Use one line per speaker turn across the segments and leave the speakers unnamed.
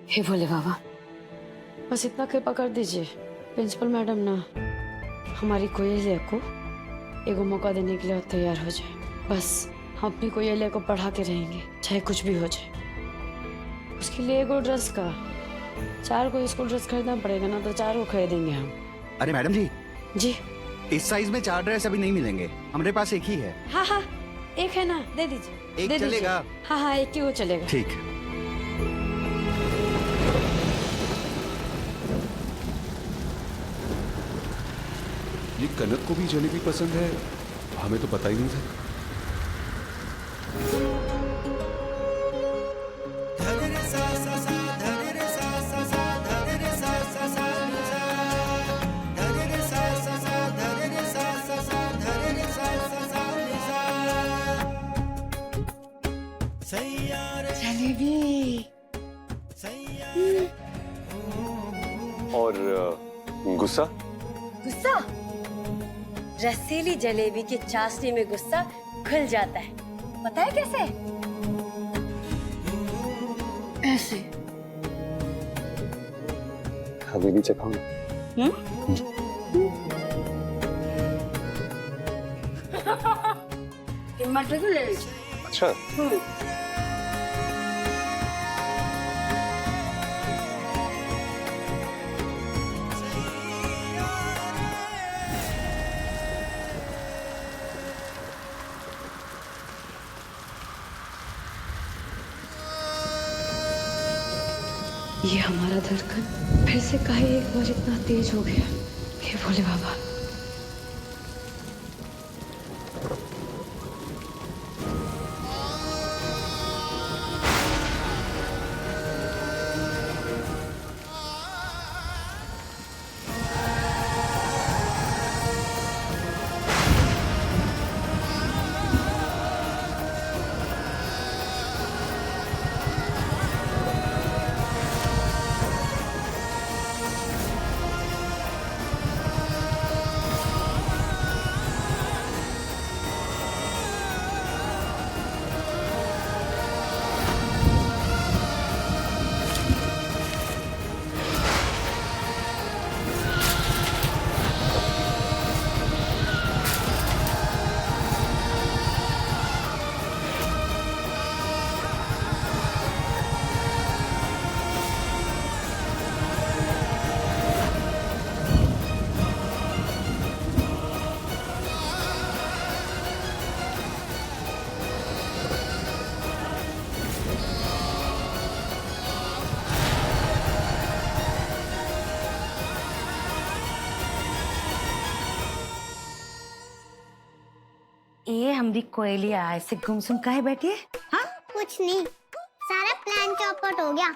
हे भोले बाबा, बस इतना कृपा कर दीजिए प्रिंसिपल मैडम ना हमारी कोयलिया को एगो मौका देने के लिए तैयार हो जाए। बस हम अपनी कोयलिया को पढ़ा के रहेंगे, चाहे कुछ भी हो जाए। उसके लिए एगो ड्रेस का 4 को स्कूल ड्रेस खरीदना पड़ेगा ना, तो 4 को खरीदेंगे हम।
अरे मैडम जी,
जी
इस साइज में 4 ड्रेस अभी नहीं मिलेंगे, हमारे पास एक ही है।
हाँ हाँ, एक है ना, दे दीजिए।
एक
दे
चलेगा?
दीजिए। हाँ हाँ, एक ही वो चलेगा।
ठीक।
ये कनक को भी जलेबी पसंद है, हमें तो पता ही नहीं था।
जलेबी
और गुस्सा?
गुस्सा? रसीली जलेबी की चाशनी में गुस्सा घुल जाता है। पता है कैसे?
ऐसे।
हवेली चखाऊंगा।
टमाटर को ले लीजिए।
अच्छा।
ये हमारा धड़कन फिर से काहे एक बार इतना तेज हो गया। हे भोले बाबा।
ये हमारी कोयलिया ऐसे गुमसुम काहे बैठी है? हाँ?
कुछ नहीं, सारा प्लान चौपट हो गया।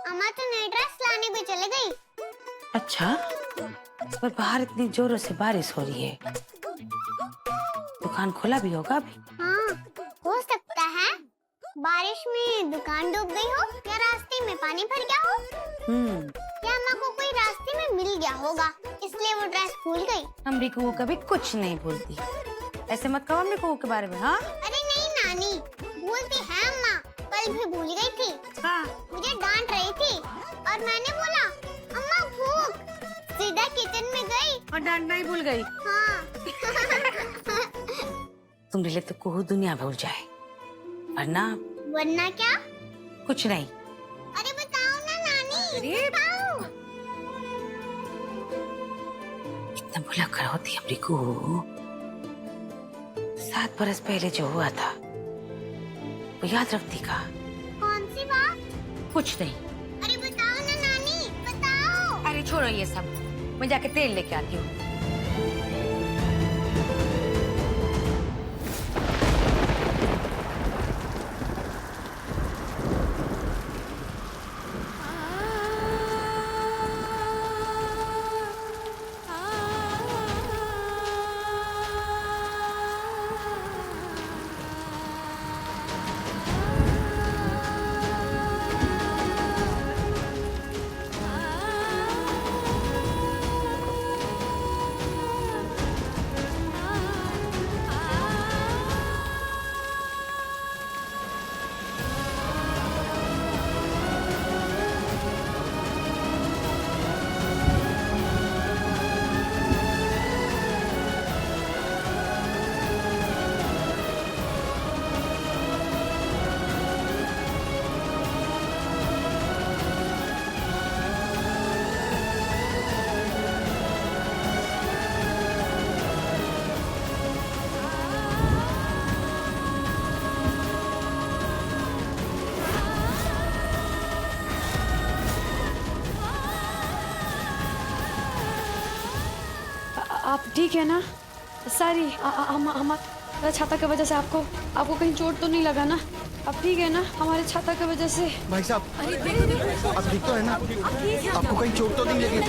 अम्मा तो नई ड्रेस लाने भी चले गई।
अच्छा, पर बाहर इतनी जोरों से बारिश हो रही है, दुकान खुला भी होगा अभी।
हाँ, हो सकता है बारिश में दुकान डूब गई हो या रास्ते में पानी भर गया हो। या अम्मा को कोई रास्ते में मिल गया होगा, इसलिए वो ड्रेस भूल गई।
हमरी को वो कभी कुछ नहीं भूलती, ऐसे मत कहो हमरी को के बारे में। हाँ?
अरे नहीं नानी, भूलती है अम्मा, कल भी भूल गई थी।
हाँ।
मुझे डांट रही थी और मैंने बोला अम्मा भूख, सीधा किचन में गई
और डांटना ही भूल गई।
हाँ।
तुम्हारे लिए तो कोई दुनिया भूल जाए, वरना
वरना क्या?
कुछ नहीं।
अरे बताओ ना नानी,
अरे
बताओ।
कितना भुला कर होती है हमरी को। 7 बरस पहले जो हुआ था वो याद रखती का?
कौन सी बात?
कुछ नहीं।
अरे बताओ ना नानी, बताओ।
अरे छोड़ो ये सब, मैं जाके तेल लेके आती हूँ।
आप ठीक है ना? सॉरी, हमारा छाता की वजह से आपको कहीं चोट तो नहीं लगा ना? आप ठीक है ना? हमारे छाता की वजह से।
भाई साहब, आप ठीक तो है ना? आपको कहीं चोट तो नहीं लगी?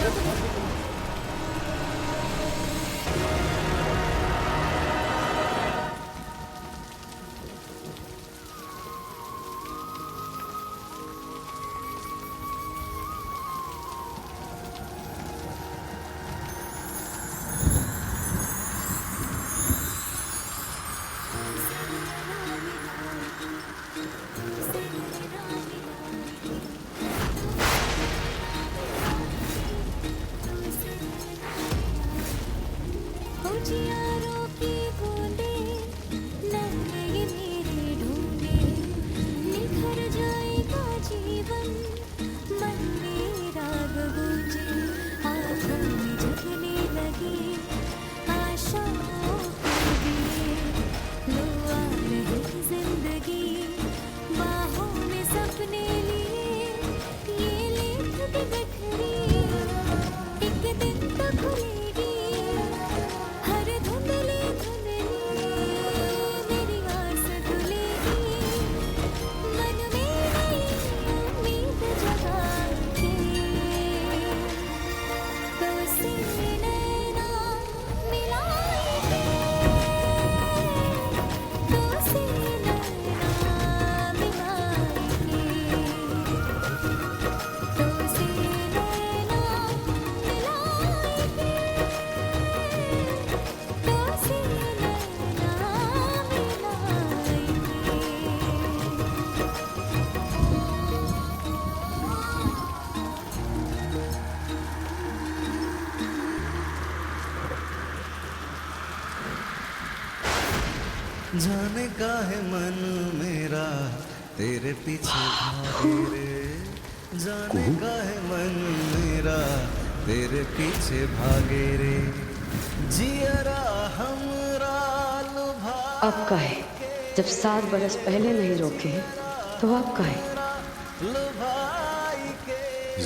जाने का है मन मेरा तेरे पीछे भागे रे, जाने का है मन मेरा तेरे पीछे भागे रे, जियरा हमरा लुभा।
अब का है जब 7 बरस पहले नहीं रोके तो अब का है?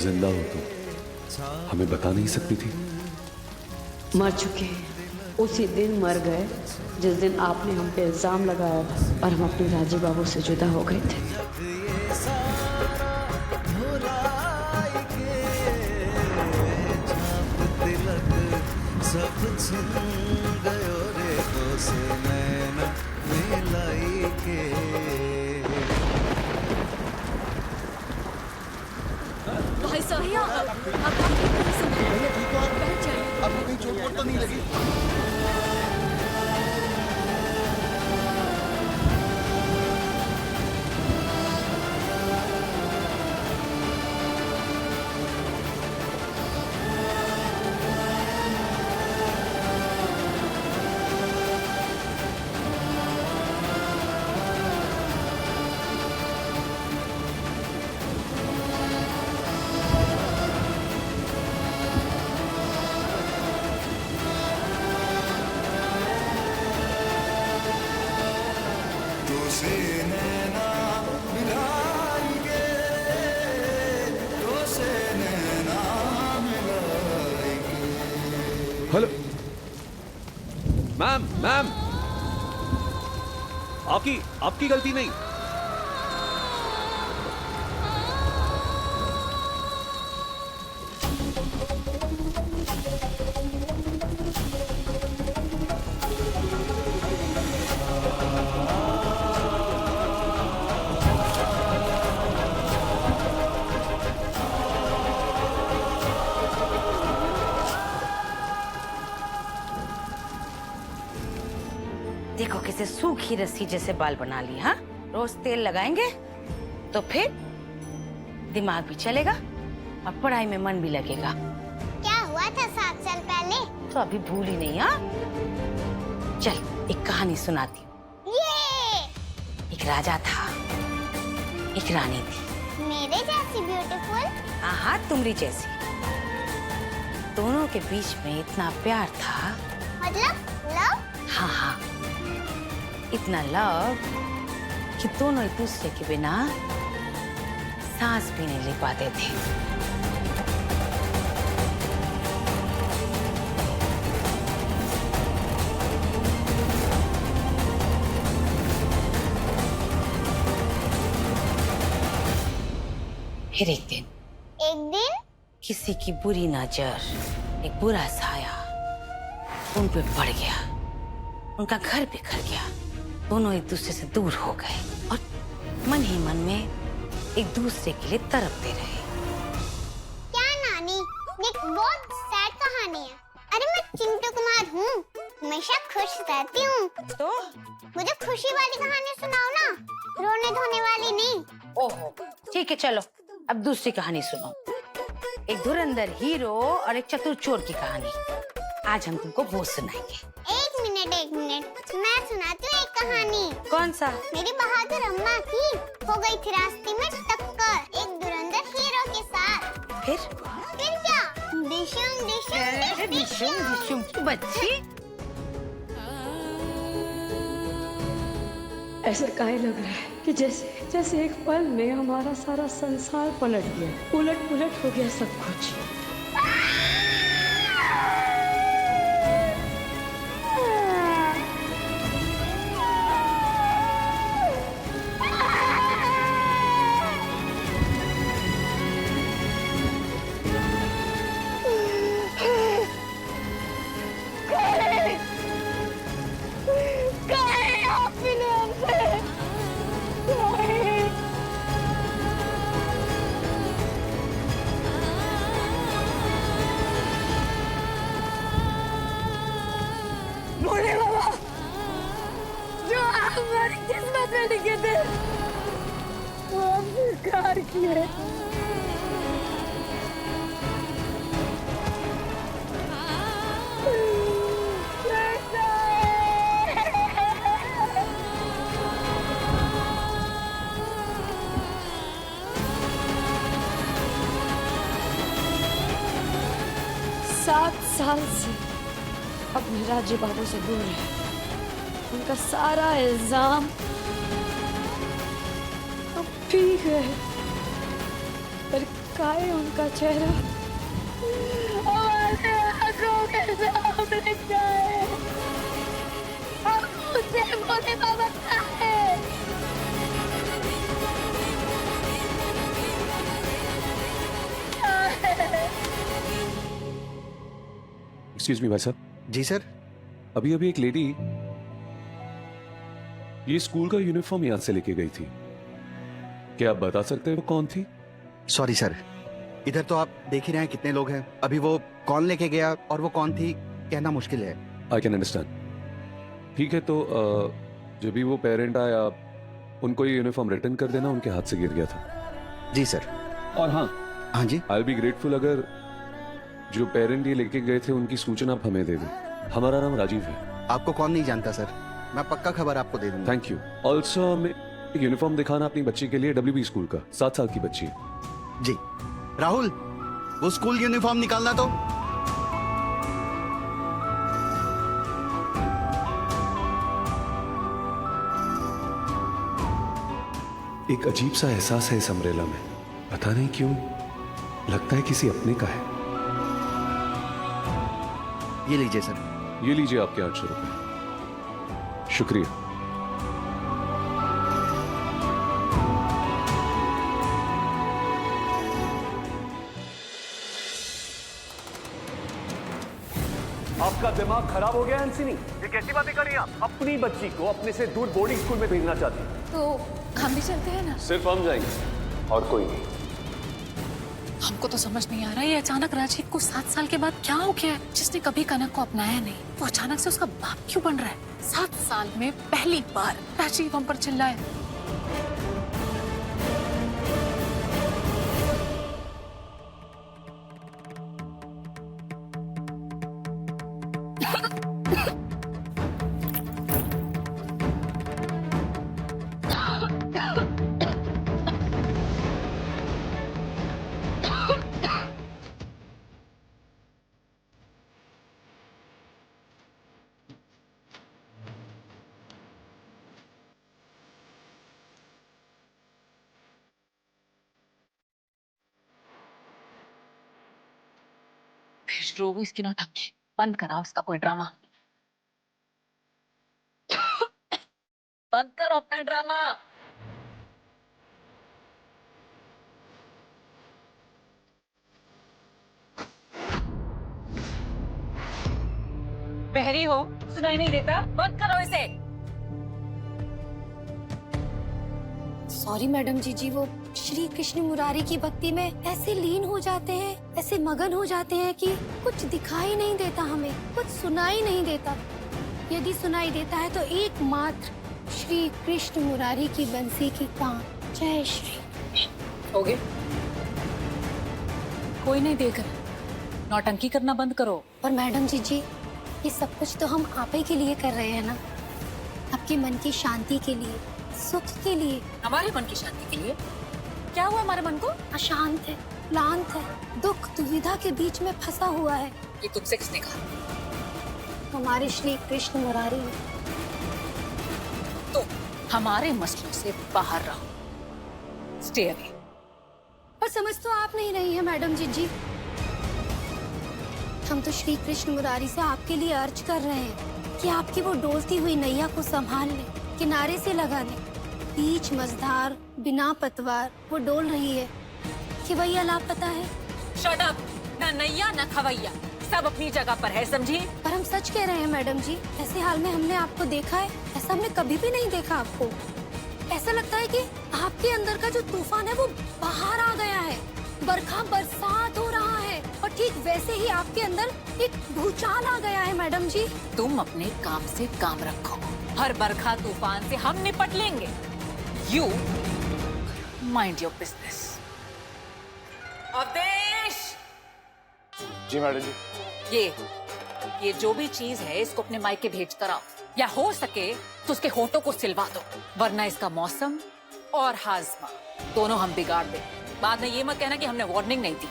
जिंदा हो तो हमें बता नहीं सकती थी?
मर चुके हैं, उसी दिन मर गए जिस दिन आपने हम पे इल्जाम लगाया और हम अपने राजी बाबू से जुदा हो गए थे।
सब छिन गयो रे तो से नैना मिलाई के।
भाई साहिया,
आपको कहीं चोट वोट तो नहीं लगी?
हेलो मैम, मैम आपकी गलती नहीं।
देखो कैसे सूखी रस्सी जैसे बाल बना ली। हाँ, रोज तेल लगाएंगे तो फिर दिमाग भी चलेगा और पढ़ाई में मन भी लगेगा।
क्या हुआ था 7 साल पहले?
तो अभी भूल ही नहीं। हाँ, चल एक कहानी सुनाती हूँ। एक राजा था, एक रानी थी।
मेरे जैसी ब्यूटीफुल?
हाँ हाँ, तुम्हारी जैसी। दोनों के बीच में इतना प्यार था।
मतलब लव?
हाँ हाँ, इतना लव कि दोनों एक दूसरे के बिना सांस भी नहीं ले पाते थे। फिर एक दिन
एक दिन
किसी की बुरी नजर, एक बुरा साया उन पे पड़ गया, उनका घर बिखर गया, दोनों एक दूसरे से दूर हो गए और मन ही मन में एक दूसरे के लिए तड़पते रहे।
क्या नानी, ये एक बहुत सैड कहानी है। अरे मैं चिंटू कुमार हूँ, हमेशा खुश रहती हूँ।
तो
मुझे खुशी वाली कहानी सुनाओ ना, रोने धोने वाली नहीं।
ओहो, ठीक है, चलो अब दूसरी कहानी सुनो। एक धुरंधर हीरो और एक चतुर चोर की कहानी। आज हम तुमको वो सुनाएंगे।
एक मिनट, मैं सुनाती हूँ एक कहानी।
कौन सा?
मेरी बहादुर अम्मा की हो गई थी रास्ते में टक्कर एक धुरंधर हीरो के साथ।
फिर
क्या? डिशुम डिशुम
डिशुम डिशुम की बच्ची।
ऐसा काहे लग रहा है कि जैसे जैसे एक पल में हमारा सारा संसार पलट गया, उलट पुलट हो गया सब कुछ। साल से अपने राज्य बाबू से दूर है। उनका सारा इल्जाम अब ठीक है, पर काहे उनका चेहरा हमारे आंखों के सामने जाए। अब मुझे बोले बाबा है।
एक्सक्यूज मी भाई साहब।
जी सर।
अभी अभी एक लेडी ये स्कूल का यूनिफॉर्म यहां से लेके गई थी, क्या आप बता सकते हैं वो कौन थी?
सॉरी सर, इधर तो आप देख ही रहे हैं कितने लोग हैं। अभी वो कौन लेके गया और वो कौन थी कहना मुश्किल है।
I can understand. ठीक है, तो जब भी वो पेरेंट आया उनको ये यूनिफॉर्म रिटर्न कर देना, उनके हाथ से गिर गया था।
जी सर।
और
हाँ जी,
आई बी ग्रेटफुल अगर जो पेरेंट ये लेके गए थे उनकी सूचना आप हमें दे दें। हमारा नाम राजीव है।
आपको कौन नहीं जानता सर, मैं पक्का खबर आपको दे दूंगा।
Thank you. ऑल्सो हमें एक यूनिफॉर्म दिखाना अपनी बच्ची के लिए, WB स्कूल का, 7 साल की बच्ची है।
जी राहुल, वो स्कूल यूनिफॉर्म निकालना तो।
एक अजीब सा एहसास है इस अम्ब्रेला में, पता नहीं क्यों, लगता है किसी अपने का है।
ये लीजिए सर।
ये लीजिए आपके 800 रुपए। शुक्रिया।
आपका दिमाग खराब हो गया है एंसिनी? ये कैसी बातें कर रही हैं आप? अपनी बच्ची को अपने से दूर बोर्डिंग स्कूल में भेजना चाहती हैं।
तो हम भी चलते हैं ना?
सिर्फ हम जाएंगे और कोई नहीं।
हमको तो समझ नहीं आ रहा है अचानक राजीव को 7 साल के बाद क्या हो गया है, जिसने कभी कनक को अपनाया नहीं, वो अचानक से उसका बाप क्यों बन रहा है? 7 साल में पहली बार राजीव हम पर चिल्लाए। इसकी ना धमकी बंद करा, उसका कोई ड्रामा बंद करो अपना ड्रामा।
बहरी हो, सुनाई नहीं देता? बंद करो इसे।
सॉरी मैडम जी वो श्री कृष्ण मुरारी की भक्ति में ऐसे लीन हो जाते हैं, ऐसे मगन हो जाते हैं कि कुछ दिखाई नहीं देता, हमें कुछ सुनाई नहीं देता। यदि सुनाई देता है तो एकमात्र श्री कृष्ण मुरारी की बंसी की तान। जय श्री।
हो गए? कोई नहीं देख रहा, नौटंकी करना बंद करो।
और मैडम जी ये सब कुछ तो हम आप ही के लिए कर रहे हैं ना, आपके मन की शांति के लिए, सुख के लिए।
हमारे मन की शांति के लिए? क्या हुआ हमारे मन को?
अशांत है, क्लांत है, दुख दुविधा के बीच में फंसा हुआ है।
ये तुमसे किसने कहा?
हमारे श्री कृष्ण मुरारी ने।
तो हमारे मसलों से बाहर रहो, स्टे अवे।
पर समझ तो आप नहीं रही है मैडम जी हम तो श्री कृष्ण मुरारी से आपके लिए अर्ज कर रहे हैं कि आपकी वो डोलती हुई नैया को संभाल ले, किनारे से लगा ले। बीच मझधार बिना पतवार वो डोल रही है कि भैया लापता है।
Shut up! ना नैया ना खवैया, सब अपनी जगह पर है, समझी?
पर हम सच कह रहे हैं मैडम जी, ऐसे हाल में हमने आपको देखा है, ऐसा हमने कभी भी नहीं देखा आपको। ऐसा लगता है कि आपके अंदर का जो तूफान है वो बाहर आ गया है, बरखा बरसात हो रहा है, और ठीक वैसे ही आपके अंदर एक भूचाल आ गया है मैडम जी।
तुम अपने काम से काम रखो, हर बरखा तूफान से हम निपट लेंगे। You mind your business. Avadhesh!
जी मैडम जी।
ये जो भी चीज है इसको अपने मायके भेज कर आओ, या हो सके तो उसके होठों को सिलवा दो, वरना इसका मौसम और हाजमा दोनों हम बिगाड़ दें। बाद में ये मत कहना कि हमने वार्निंग नहीं दी।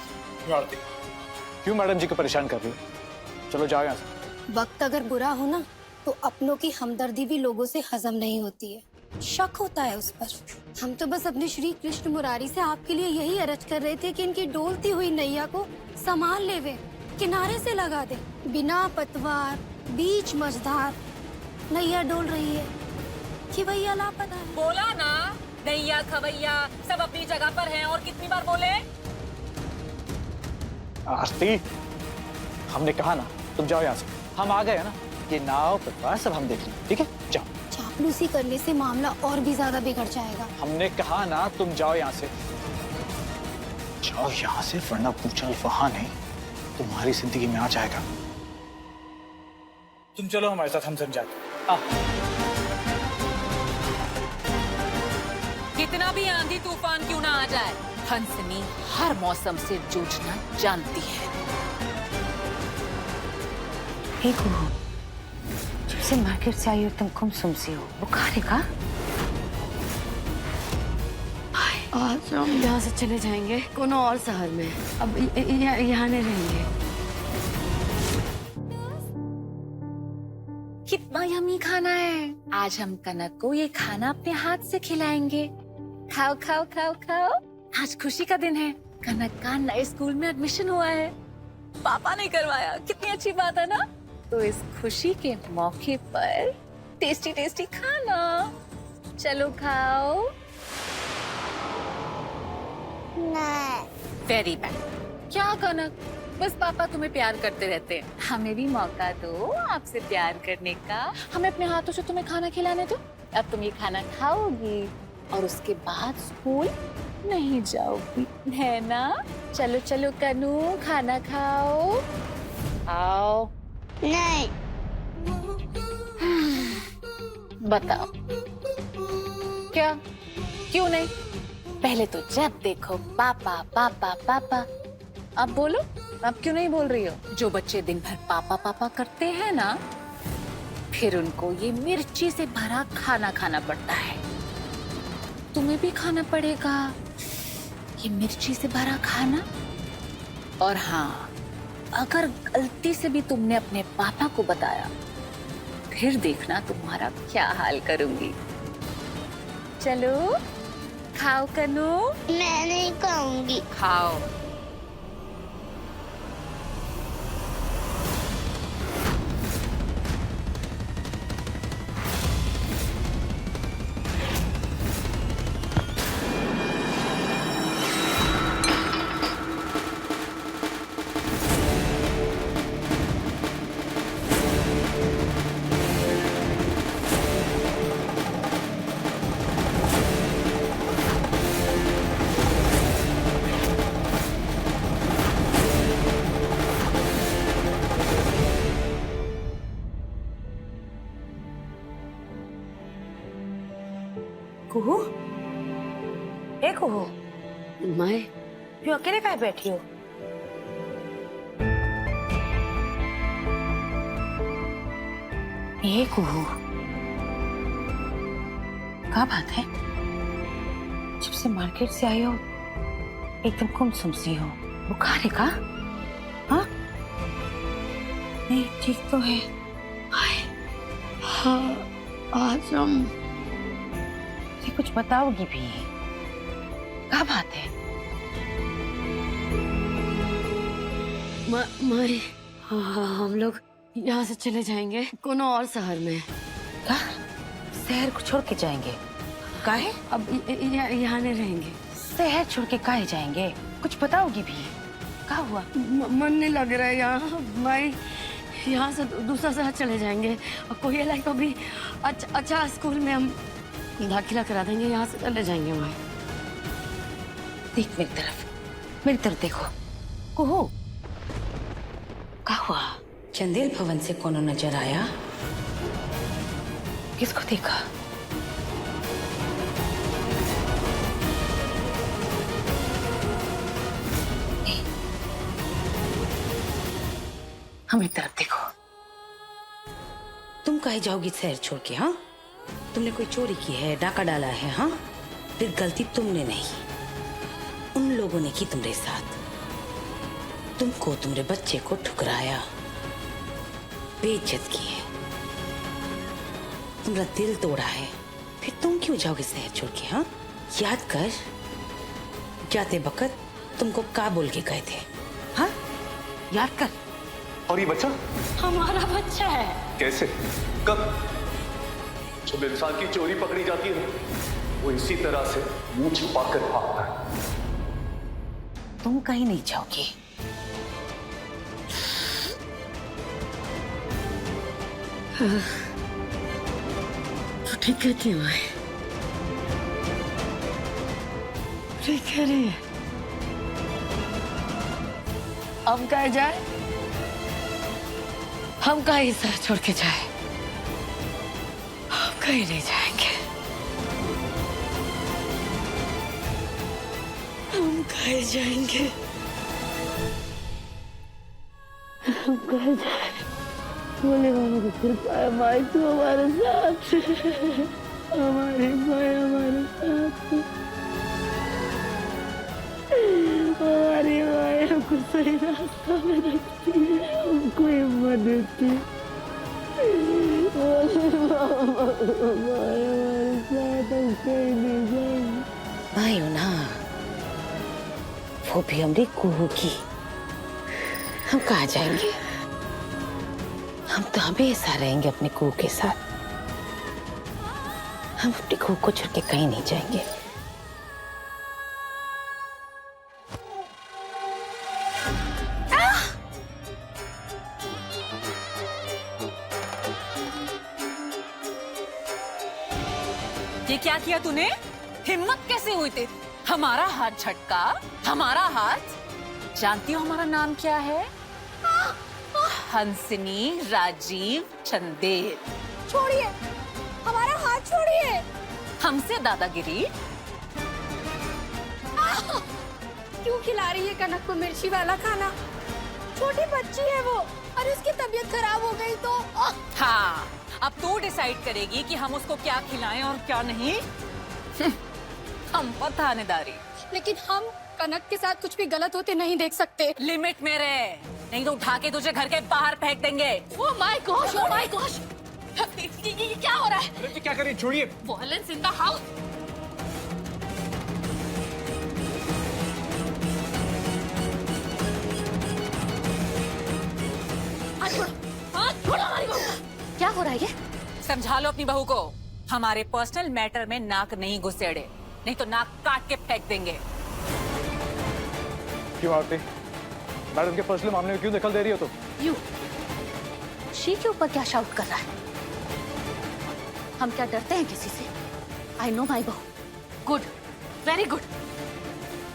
क्यों मैडम जी को परेशान कर रही हो? चलो जाओ यहाँ से।
वक्त अगर बुरा हो ना तो अपनों की हमदर्दी भी लोगों से हजम नहीं होती है, शक होता है उस पर। हम तो बस अपने श्री कृष्ण मुरारी से आपके लिए यही अर्ज कर रहे थे कि इनकी डोलती हुई नैया को संभाल लेवे, किनारे से लगा दे। बिना पतवार बीच मझधार नैया डोल रही है कि भैया लापता है।
बोला ना, नैया खवैया सब अपनी जगह पर हैं, और कितनी बार बोले?
आरती, हमने कहा ना तुम जाओ यहाँ से। हम आ गए ना, ये नाव पतवार सब हम देख लेंगे, ठीक है? जाओ।
चापलूसी करने से मामला और भी ज्यादा बिगड़ जाएगा।
हमने कहा ना तुम जाओ यहाँ से, जाओ यहाँ से, वरना भूचाल वहां नहीं तुम्हारी जिंदगी में आ जाएगा। तुम चलो हमारे साथ, हम समझाते।
कितना भी आंधी तूफान क्यों ना आ जाए, हंसनी हर मौसम से जूझना जानती है।
एक हो, जब से मार्केट से आई हो तुम गुमसुम सी हो, बुखार है का?
आज हम यहाँ से चले जाएंगे कोनो और शहर में, अब यहाँ नहीं रहेंगे।
कितना यम्मी खाना है। आज हम कनक को ये खाना अपने हाथ से खिलाएंगे। खाओ खाओ खाओ खाओ। आज खुशी का दिन है, कनक का नए स्कूल में एडमिशन हुआ है। पापा ने करवाया, कितनी अच्छी बात है ना। तो इस खुशी के मौके पर टेस्टी टेस्टी खाना, चलो खाओ।
नहीं।
Very bad. क्या कनक, बस पापा तुम्हें प्यार करते रहते हैं, हमें भी मौका दो आपसे प्यार करने का। हमें अपने हाथों से तुम्हें खाना खिलाने दो। अब तुम ये खाना खाओगी और उसके बाद स्कूल नहीं जाओगी, है ना? चलो चलो कनू, खाना खाओ। आओ।
नहीं।
बताओ क्या, क्यों नहीं? पहले तो जब देखो पापा पापा पापा। अब बोलो, अब क्यों नहीं बोल रही हो? जो बच्चे दिन भर पापा पापा करते हैं ना, फिर उनको ये मिर्ची से भरा खाना खाना पड़ता है। तुम्हें भी खाना पड़ेगा ये मिर्ची से भरा खाना। और हाँ, अगर गलती से भी तुमने अपने पापा को बताया, फिर देखना तुम्हारा क्या हाल करूंगी। चलो खाओ कनू।
मैं नहीं खाऊंगी।
खाओ।
कुहू, ए कुहू,
माए
क्यों अकेले काहे बैठी हो? ये कुहू, क्या बात है? जब से मार्केट से आई हो एकदम गुमसुम सी हो, बुखार है का? हाँ नहीं ठीक तो है।
हाँ, आज हम
ये कुछ बताओगी भी? क्या बात है?
माए हाँ, हम लोग यहाँ से चले जाएंगे कोनो और शहर में।
क्या शहर को छोड़ के जाएंगे? काहे?
अब यहाँ नहीं रहेंगे।
शहर छोड़ के काहे जाएंगे? कुछ बताओगी भी? क्या हुआ?
मन नहीं लग रहा है यहाँ माई। यहाँ से दूसरा शहर चले जाएंगे और कोई को भी अच्छा स्कूल में हम दाखिला करा देंगे। यहाँ से चले जाएंगे माई।
देख मेरी तरफ देखो। कुहू, क्या हुआ? चंदेल भवन से कौन नजर आया? किसको देखा? हमें तरफ देखो। तुम कहे जाओगी शहर छोड़ के? हाँ, तुमने कोई चोरी की है, डाका डाला है? हाँ, फिर गलती तुमने नहीं, उन लोगों ने की तुम्हारे साथ। तुमको तुम्हारे बच्चे को ठुकराया, बेइज्जत की है, तुम्हारा दिल तोड़ा है, फिर तुम क्यों जाओगे शहर छोड़ के? हाँ, याद कर जाते वक्त तुमको क्या बोल के गए थे? हाँ, याद कर।
और ये बच्चा
हमारा बच्चा है।
कैसे, कब? जब इंसान की चोरी पकड़ी जाती है वो इसी तरह से मुंह छुपा कर भागता है।
तुम कहीं नहीं जाओगे।
तो ठीक कहती है माए, ठीक कह रही है। हम कहे जाए, हम कहीं शहर छोड़ के जाए? हम कहीं नहीं जाएंगे। हम कहीं जाएंगे? हम कहीं जाए? बोले मामा की कृपा है माई, तू हमारे साथ है। हमारी माई हमारे साथ है। हमारी माई हमको सही रास्ता में रखती है, हमको हिम्मत देती है। बोले मामा हमारे साथ, हम कहीं नहीं जाएंगे।
आयो ना, वो भी हमारी कुहू की। हम कहाँ जाएंगे? हम तो हमेशा रहेंगे अपने कुहू के साथ। हम अपनी कुहू को छोड़ के कहीं नहीं जाएंगे।
ये क्या किया तूने? हिम्मत कैसे हुई तेरी? हमारा हाथ झटका, हमारा हाथ। जानती हो हमारा नाम क्या है? हंसिनी राजीव चंदेल।
छोड़िए, हमारा हाथ छोड़िए।
हमसे दादागिरी?
क्यों खिला रही है कनक को मिर्ची वाला खाना? छोटी बच्ची है वो, और उसकी तबीयत खराब हो गई तो।
हाँ, अब तू डिसाइड करेगी कि हम उसको क्या खिलाएं और क्या नहीं। हम पर थानेदारी।
लेकिन हम कनक के साथ कुछ भी गलत होते नहीं देख सकते।
लिमिट में रहे, नहीं तो उठा के तुझे घर के बाहर फेंक देंगे।
ओह my gosh, oh my gosh, ये क्या हो रहा है?
अरे क्या करें, छोड़िए।
Violence in the house।
क्या हो रहा है ये?
समझा लो अपनी बहू को, हमारे पर्सनल मैटर में नाक नहीं घुसेड़े, नहीं तो नाक काट के फेंक देंगे।
क्यों आरती, मैडम के पर्सनल मामले में क्यों दखल दे रही हो तुम?
यू शी के ऊपर क्या शाउट कर रहा है? हम क्या डरते हैं किसी से? आई नो माई बहू, गुड, वेरी गुड,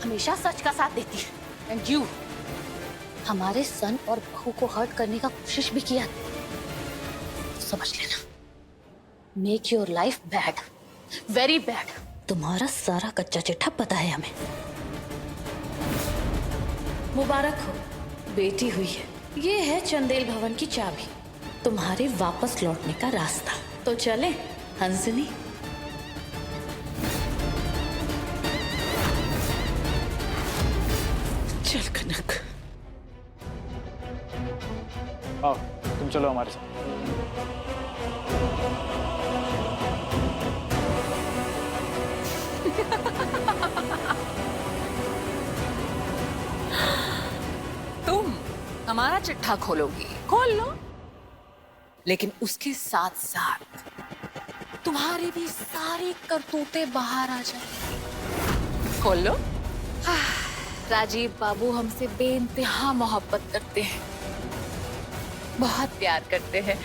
हमेशा सच का साथ देती है। एंड यू हमारे सन और बहू को हर्ट करने का कोशिश भी किया, समझ लेना, make your life bad, very bad.
तुम्हारा सारा कच्चा चिट्ठा पता है हमें। मुबारक हो, बेटी हुई है। ये है चंदेल भवन की चाबी, तुम्हारे वापस लौटने का रास्ता। तो चले हंसनी। चल कनक।
आओ तुम चलो हमारे साथ।
तुम हमारा चिट्ठा खोलोगी? खोल लो, लेकिन उसके साथ साथ तुम्हारी भी सारी करतूतें बाहर आ जाए। खोल लो। राजीव बाबू हमसे बेइंतहा मोहब्बत करते हैं, बहुत प्यार करते हैं।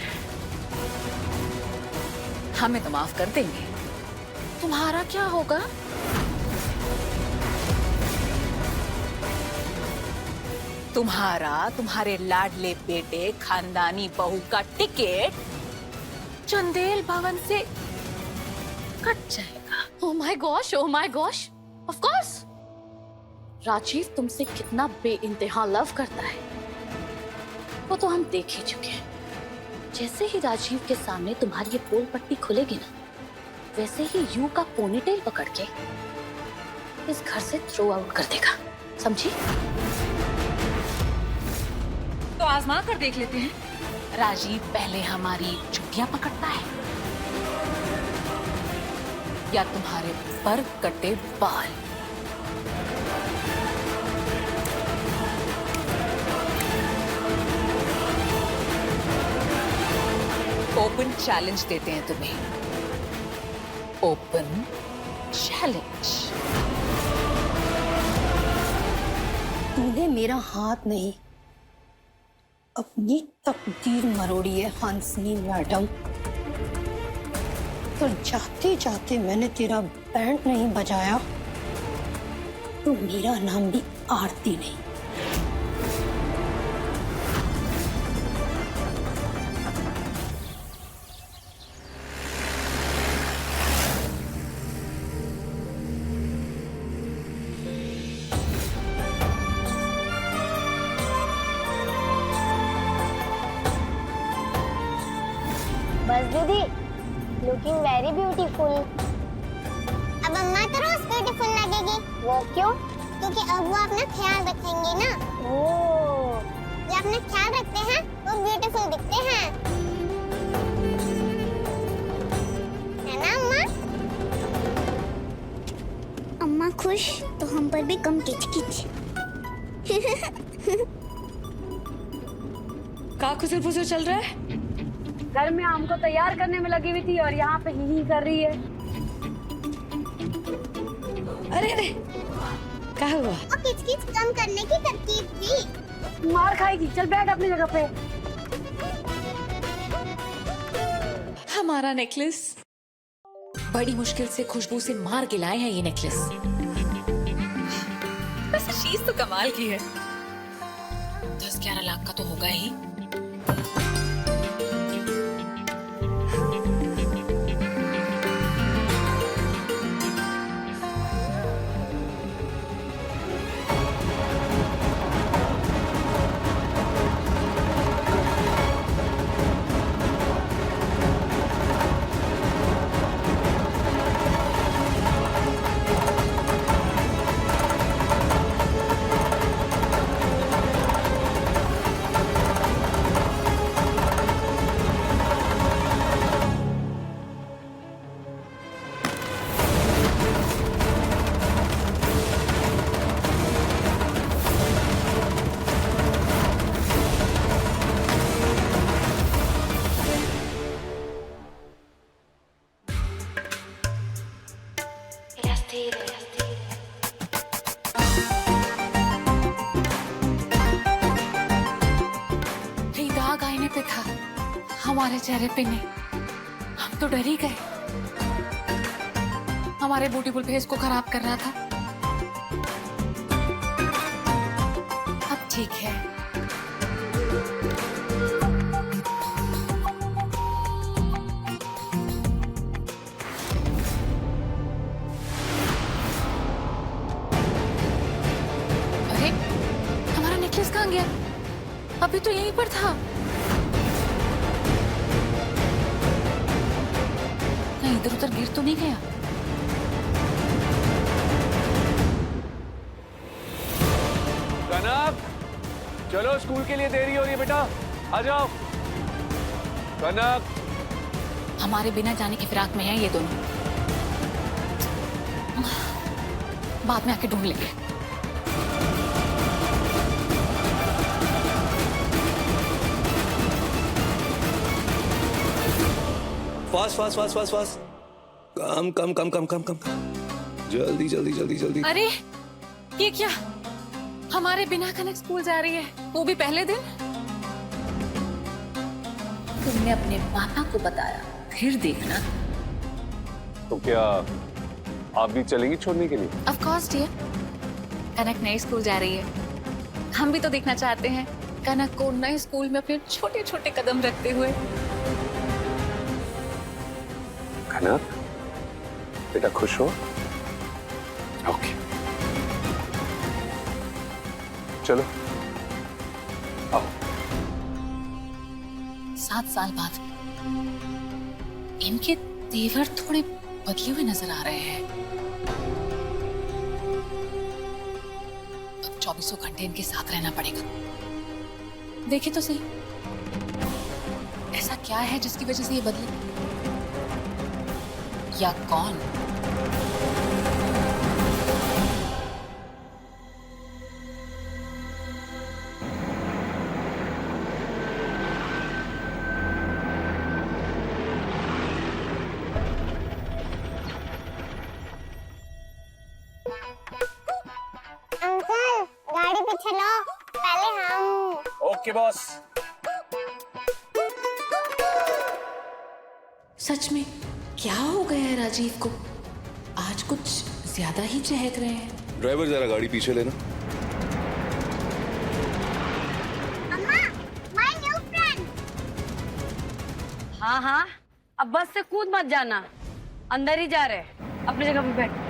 हमें तो माफ कर देंगे, तुम्हारा क्या होगा? तुम्हारा तुम्हारे लाडले बेटे खानदानी बहू का टिकट चंदेल भवन से कट जाएगा।
Oh my gosh, oh my gosh, of course. Rajiv तुमसे कितना बेइंतहा लव करता है वो तो हम देख ही चुके हैं। जैसे ही राजीव के सामने तुम्हारी ये पोल पट्टी खुलेगी ना, वैसे ही यू का पोनीटेल पकड़ के इस घर से थ्रो आउट कर देगा, समझी?
तो आजमा कर देख लेते हैं। राजीव पहले हमारी चुटियां पकड़ता है या तुम्हारे पर कटे बाल? ओपन चैलेंज देते हैं तुम्हें, ओपन चैलेंज।
तूने मेरा हाथ नहीं, अपनी तकदीर मरोड़ी है हंसनी मैडम। तो जाते जाते मैंने तेरा बैंड नहीं बजाया तो मेरा नाम भी आरती नहीं।
बस दीदी, लुकिंग वेरी ब्यूटीफुल। अब अम्मा तो रोज ब्यूटीफुल लगेगी। वो क्यों? क्योंकि अब वो अपना ख्याल रखेंगे ना। ओह, जो अपना ख्याल रखते हैं वो ब्यूटीफुल दिखते हैं, है ना अम्मा? अम्मा खुश तो हम पर भी कम किच-किच।
का खुसर फुसर चल रहा है? घर में हमको तैयार करने में लगी हुई थी और यहाँ पे ही कर रही है। अरे अरे, क्या हुआ?
वो किच-किच कम करने की तरकीब थी।
मार खाएगी, चल बैठ अपनी जगह पे।
हमारा नेकलेस बड़ी मुश्किल से खुशबू से मार के लाए हैं। ये नेकलेस वैसे चीज तो कमाल की है। 10-11 लाख का तो होगा ही। पे था, हमारे चेहरे पे नहीं। हम तो डर ही गए। हमारे ब्यूटीफुल फेस को खराब कर रहा था। अब ठीक है। अभी तो यहीं पर था। नहीं, इधर उधर गिर तो नहीं गया?
कनक, चलो स्कूल के लिए देरी हो रही है बेटा, आ जाओ। कनक,
हमारे बिना जाने की फिराक में हैं ये दोनों। बाद में आके ढूंढ लेंगे।
Fast fast fast fast fast, come come come come come come, जल्दी जल्दी जल्दी जल्दी।
अरे ये क्या, हमारे बिना कनक स्कूल जा रही है, वो भी पहले दिन। तुमने अपने पापा को बताया, फिर देखना।
तो क्या आप भी चलेंगी छोड़ने के लिए?
ऑफ कोर्स डियर, कनक नए स्कूल जा रही है। हम भी तो देखना चाहते हैं कनक को नए स्कूल में अपने छोटे छोटे कदम रखते हुए।
कनक, बेटा खुश हो? ओके, चलो आओ।
7 साल बाद इनके तेवर थोड़े बदले हुए नजर आ रहे हैं। अब 24 घंटे इनके साथ रहना पड़ेगा। देखे तो सही, ऐसा क्या है जिसकी वजह से ये बदले, या कौन?
अंकल, गाड़ी पे चलो, पहले हम।
Okay boss.
सच में क्या हो गया है राजीव को? आज कुछ ज्यादा ही चहक रहे हैं।
ड्राइवर जरा गाड़ी पीछे लेना।
अम्मा, my new friend।
हाँ हाँ, अब बस से कूद मत जाना, अंदर ही जा रहे हैं, अपनी जगह पे बैठ।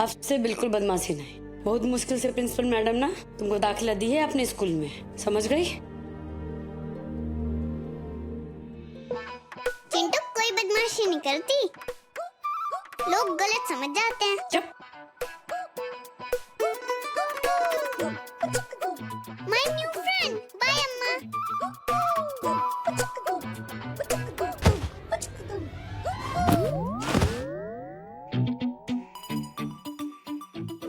अब से बिल्कुल बदमाशी नहीं। बहुत मुश्किल से प्रिंसिपल मैडम ना तुमको दाखिला दी है अपने स्कूल में, समझ गई?
चिंटू कोई बदमाशी नहीं करती, लोग गलत समझ जाते हैं।
चुप।
My new friend, bye अम्मा।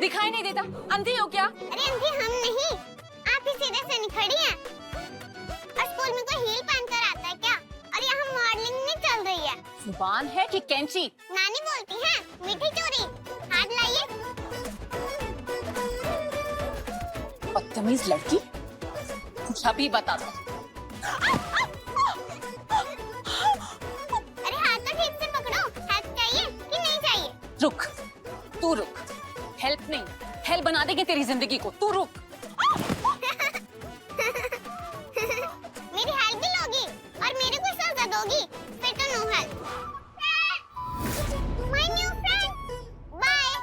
दिखाई नहीं देता, अंधी हो क्या?
अरे अंधी हम नहीं, आप ही सीधे से निखड़ी हैं। और स्कूल में कोई हील पहनकर आता है क्या? और यहाँ मॉडलिंग नहीं चल रही है।
जुबान है कि कैंची?
नानी बोलती है, मीठी चोरी। हाथ लाइए।
बदतमीज लड़की, अभी बता दो।
अरे हाथ तो ठीक से पकड़ो। हेल्प चाहिए कि नहीं चाहिए?
रुक, तू रुक। हेल्प नहीं, हेल्प बना देगी तेरी जिंदगी को। तू रुक।
मेरी हेल्प भी लोगी और मेरे को सजा दोगी, फिर तो no help. My new friend, bye।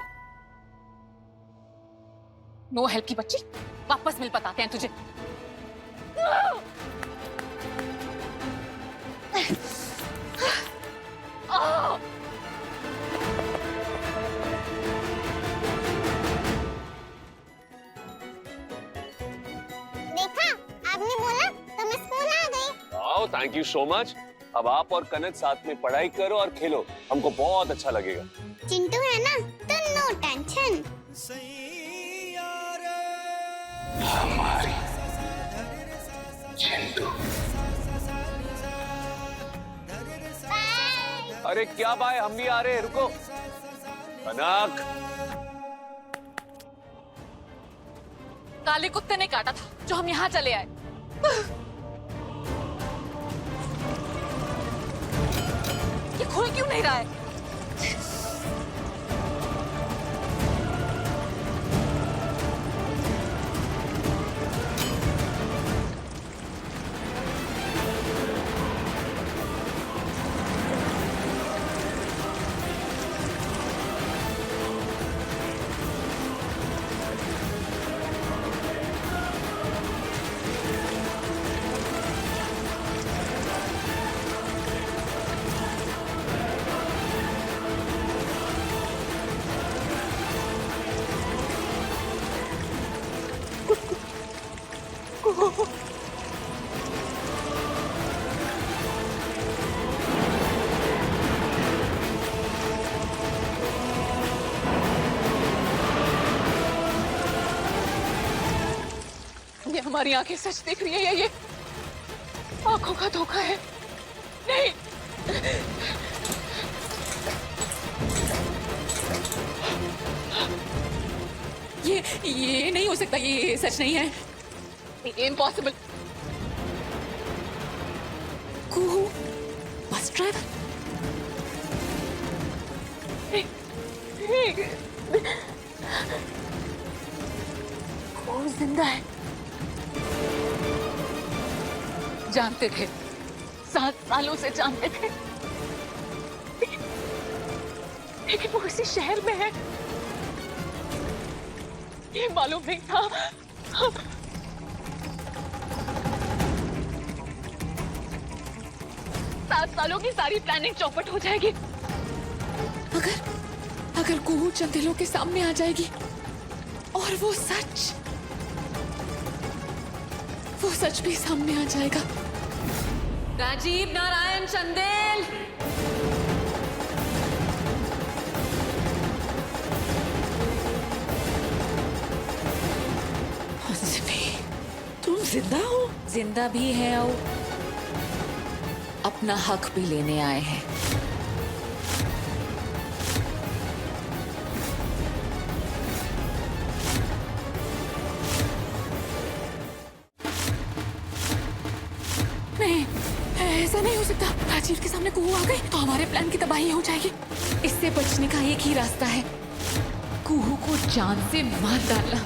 No help की बच्ची, वापस मिल बताते हैं तुझे।
देखा, आपने बोला तो मैं स्कूल आ गई।
Wow, thank you so much. अब आप और कनक साथ में पढ़ाई करो और खेलो, हमको बहुत अच्छा लगेगा।
चिंटू है ना, तो नो टेंशन।
हमारी चिंटू।
अरे क्या भाई, हम भी आ रहे हैं, रुको। कनक,
काले कुत्ते ने काटा था जो हम यहाँ चले आए। ये खुल क्यों नहीं रहा है? ये हमारी आंखें सच देख रही है या ये आंखों का धोखा है? नहीं, ये नहीं हो सकता, ये सच नहीं है, इम्पॉसिबल। कुहू बस ड्राइवर, कुहू जिंदा है। जानते थे, 7 सालों से जानते थे, लेकिन वो इसी शहर में है, ये मालूम नहीं था। 7 सालों की सारी प्लानिंग चौपट हो जाएगी अगर कुहू चंदेलों के सामने आ जाएगी और वो सच भी सामने आ जाएगा। राजीव नारायण चंदेल,
तुम जिंदा हो?
जिंदा भी है और अपना हक भी लेने आए हैं। नहीं, ऐसा नहीं हो सकता। राजीव के सामने कुहू आ गई तो हमारे प्लान की तबाही हो जाएगी। इससे बचने का एक ही रास्ता है, कुहू को जान से मार डालना।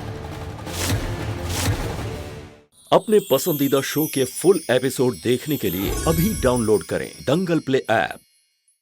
अपने पसंदीदा शो के फुल एपिसोड देखने के लिए अभी डाउनलोड करें दंगल प्ले ऐप।